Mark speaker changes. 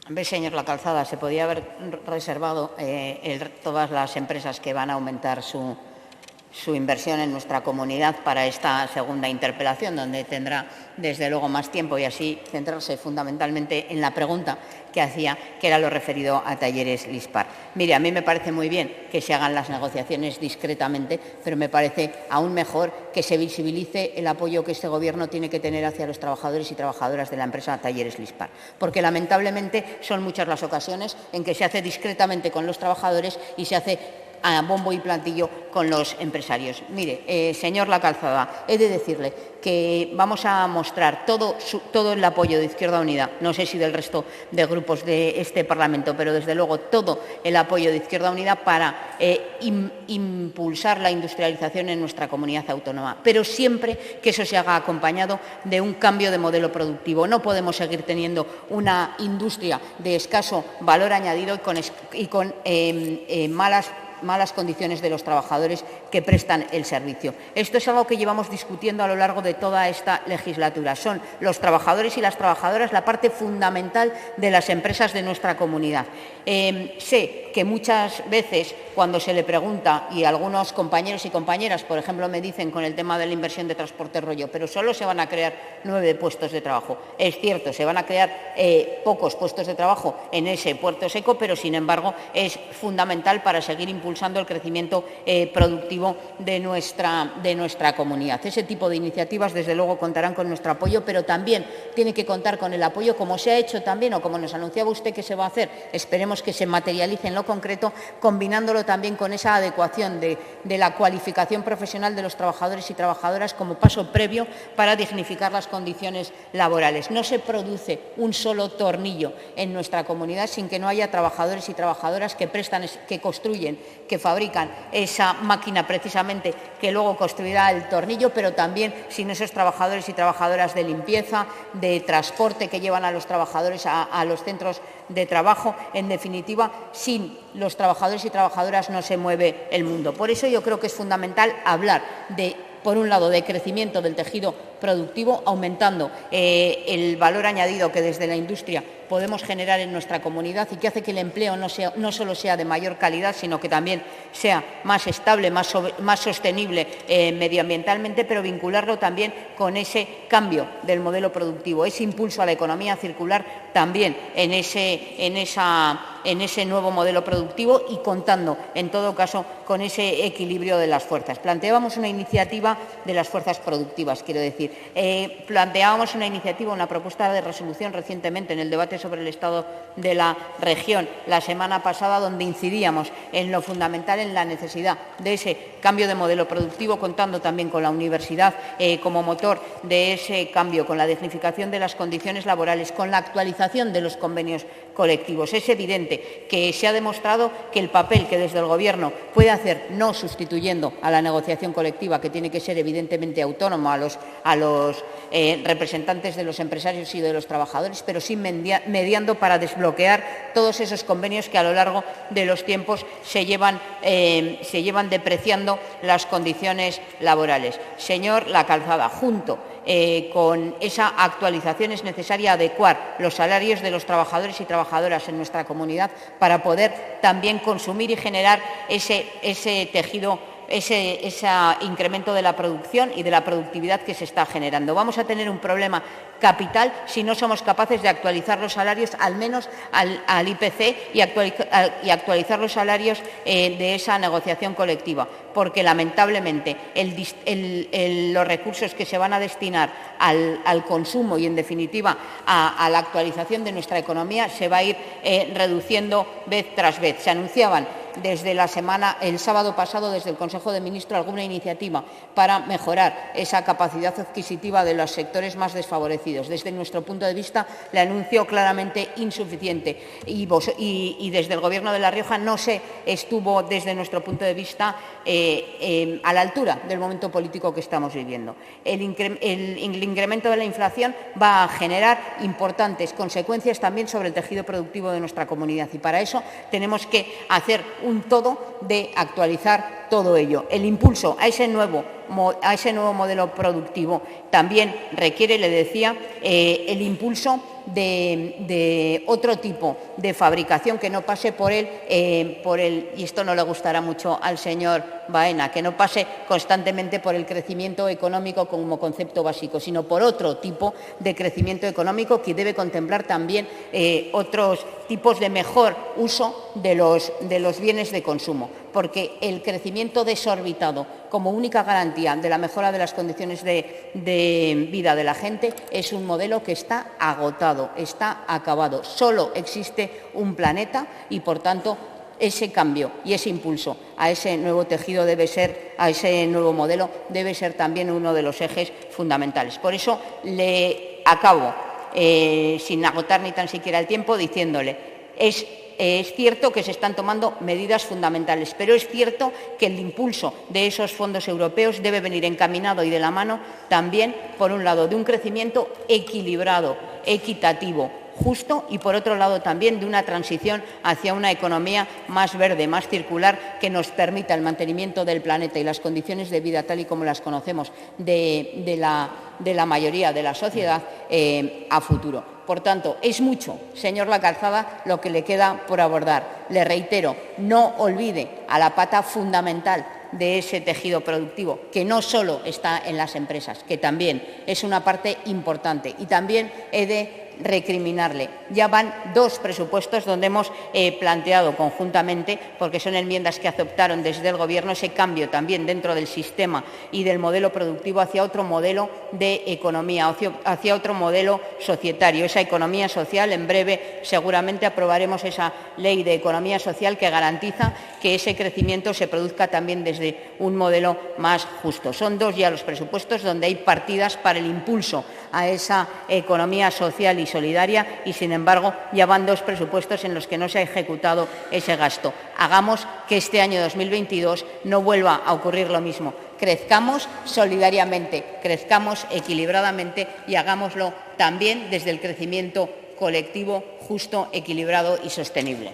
Speaker 1: Ve, señor La Calzada, se podía haber reservado todas las empresas que van a aumentar su inversión en nuestra comunidad para esta segunda interpelación, donde tendrá, desde luego, más tiempo y así centrarse fundamentalmente en la pregunta que hacía, que era lo referido a Talleres Lispar. Mire, a mí me parece muy bien que se hagan las negociaciones discretamente, pero me parece aún mejor que se visibilice el apoyo que este Gobierno tiene que tener hacia los trabajadores y trabajadoras de la empresa Talleres Lispar, porque lamentablemente son muchas las ocasiones en que se hace discretamente con los trabajadores y se hace a bombo y platillo con los empresarios. Mire, señor La Calzada, he de decirle que vamos a mostrar todo el apoyo de Izquierda Unida, no sé si del resto de grupos de este Parlamento, pero desde luego todo el apoyo de Izquierda Unida para impulsar la industrialización en nuestra comunidad autónoma, pero siempre que eso se haga acompañado de un cambio de modelo productivo. No podemos seguir teniendo una industria de escaso valor añadido y con malas condiciones de los trabajadores que prestan el servicio. Esto es algo que llevamos discutiendo a lo largo de toda esta legislatura. Son los trabajadores y las trabajadoras la parte fundamental de las empresas de nuestra comunidad. Sé que muchas veces cuando se le pregunta, y algunos compañeros y compañeras, por ejemplo, me dicen con el tema de la inversión de transporte rollo, pero solo se van a crear 9 puestos de trabajo. Es cierto, se van a crear pocos puestos de trabajo en ese puerto seco, pero sin embargo es fundamental para seguir impulsando el crecimiento productivo de nuestra comunidad. Ese tipo de iniciativas, desde luego, contarán con nuestro apoyo, pero también tiene que contar con el apoyo, como se ha hecho también, o como nos anunciaba usted que se va a hacer, esperemos que se materialice en lo concreto, combinándolo también con esa adecuación de la cualificación profesional de los trabajadores y trabajadoras como paso previo para dignificar las condiciones laborales. No se produce un solo tornillo en nuestra comunidad sin que no haya trabajadores y trabajadoras que prestan, que construyen, que fabrican esa máquina precisamente que luego construirá el tornillo, pero también sin esos trabajadores y trabajadoras de limpieza, de transporte que llevan a los trabajadores a los centros de trabajo. En definitiva, sin los trabajadores y trabajadoras no se mueve el mundo. Por eso yo creo que es fundamental hablar por un lado, de crecimiento del tejido productivo, aumentando el valor añadido que desde la industria podemos generar en nuestra comunidad y que hace que el empleo no solo sea de mayor calidad, sino que también sea más estable, más sostenible medioambientalmente, pero vincularlo también con ese cambio del modelo productivo, ese impulso a la economía circular también en ese nuevo modelo productivo y contando, en todo caso, con ese equilibrio de las fuerzas. Planteábamos una iniciativa de las fuerzas productivas, quiero decir. Planteábamos una propuesta de resolución recientemente en el debate sobre el estado de la región la semana pasada, donde incidíamos en lo fundamental, en la necesidad de ese cambio de modelo productivo, contando también con la universidad como motor de ese cambio, con la dignificación de las condiciones laborales, con la actualización de los convenios colectivos. Es evidente que se ha demostrado que el papel que desde el Gobierno puede hacer, no sustituyendo a la negociación colectiva, que tiene que ser evidentemente autónomo a los representantes de los empresarios y de los trabajadores, pero sí mediando para desbloquear todos esos convenios que a lo largo de los tiempos se llevan depreciando las condiciones laborales. Señor La Calzada, junto con esa actualización es necesario adecuar los salarios de los trabajadores y trabajadoras en nuestra comunidad para poder también consumir y generar ese tejido, ese incremento de la producción y de la productividad que se está generando. Vamos a tener un problema capital si no somos capaces de actualizar los salarios, al menos al IPC, y actualizar los salarios de esa negociación colectiva, porque lamentablemente los recursos que se van a destinar al consumo y, en definitiva, a la actualización de nuestra economía se va a ir reduciendo vez tras vez. Se anunciaban el sábado pasado, desde el Consejo de Ministros, alguna iniciativa para mejorar esa capacidad adquisitiva de los sectores más desfavorecidos. Desde nuestro punto de vista, le anuncio claramente insuficiente y desde el Gobierno de La Rioja no se estuvo, desde nuestro punto de vista, a la altura del momento político que estamos viviendo. El incremento de la inflación va a generar importantes consecuencias también sobre el tejido productivo de nuestra comunidad y para eso tenemos que hacer un todo de actualizar todo ello. El impulso a ese nuevo modelo productivo también requiere, le decía, el impulso de otro tipo de fabricación que no pase por el, y esto no le gustará mucho al señor Baena, que no pase constantemente por el crecimiento económico como concepto básico, sino por otro tipo de crecimiento económico que debe contemplar también otros tipos de mejor uso de los bienes de consumo, porque el crecimiento desorbitado como única garantía de la mejora de las condiciones de vida de la gente es un modelo que está agotado, está acabado. Solo existe un planeta y, por tanto, ese cambio y ese impulso a ese nuevo tejido debe ser, a ese nuevo modelo, debe ser también uno de los ejes fundamentales. Por eso le acabo, sin agotar ni tan siquiera el tiempo, diciéndole, es cierto que se están tomando medidas fundamentales, pero es cierto que el impulso de esos fondos europeos debe venir encaminado y de la mano también, por un lado, de un crecimiento equilibrado, equitativo, justo, y por otro lado también de una transición hacia una economía más verde, más circular, que nos permita el mantenimiento del planeta y las condiciones de vida tal y como las conocemos de la mayoría de la sociedad a futuro. Por tanto, es mucho, señor Lacalzada, lo que le queda por abordar. Le reitero, no olvide a la pata fundamental de ese tejido productivo, que no solo está en las empresas, que también es una parte importante. Y también he de recriminarle. Ya van 2 presupuestos donde hemos planteado conjuntamente, porque son enmiendas que aceptaron desde el Gobierno, ese cambio también dentro del sistema y del modelo productivo hacia otro modelo de economía, hacia otro modelo societario, esa economía social. En breve seguramente aprobaremos esa ley de economía social que garantiza que ese crecimiento se produzca también desde un modelo más justo. Son 2 ya los presupuestos donde hay partidas para el impulso a esa economía social y solidaria y, sin embargo, ya van 2 presupuestos en los que no se ha ejecutado ese gasto. Hagamos que este año 2022 no vuelva a ocurrir lo mismo. Crezcamos solidariamente, crezcamos equilibradamente y hagámoslo también desde el crecimiento colectivo, justo, equilibrado y sostenible.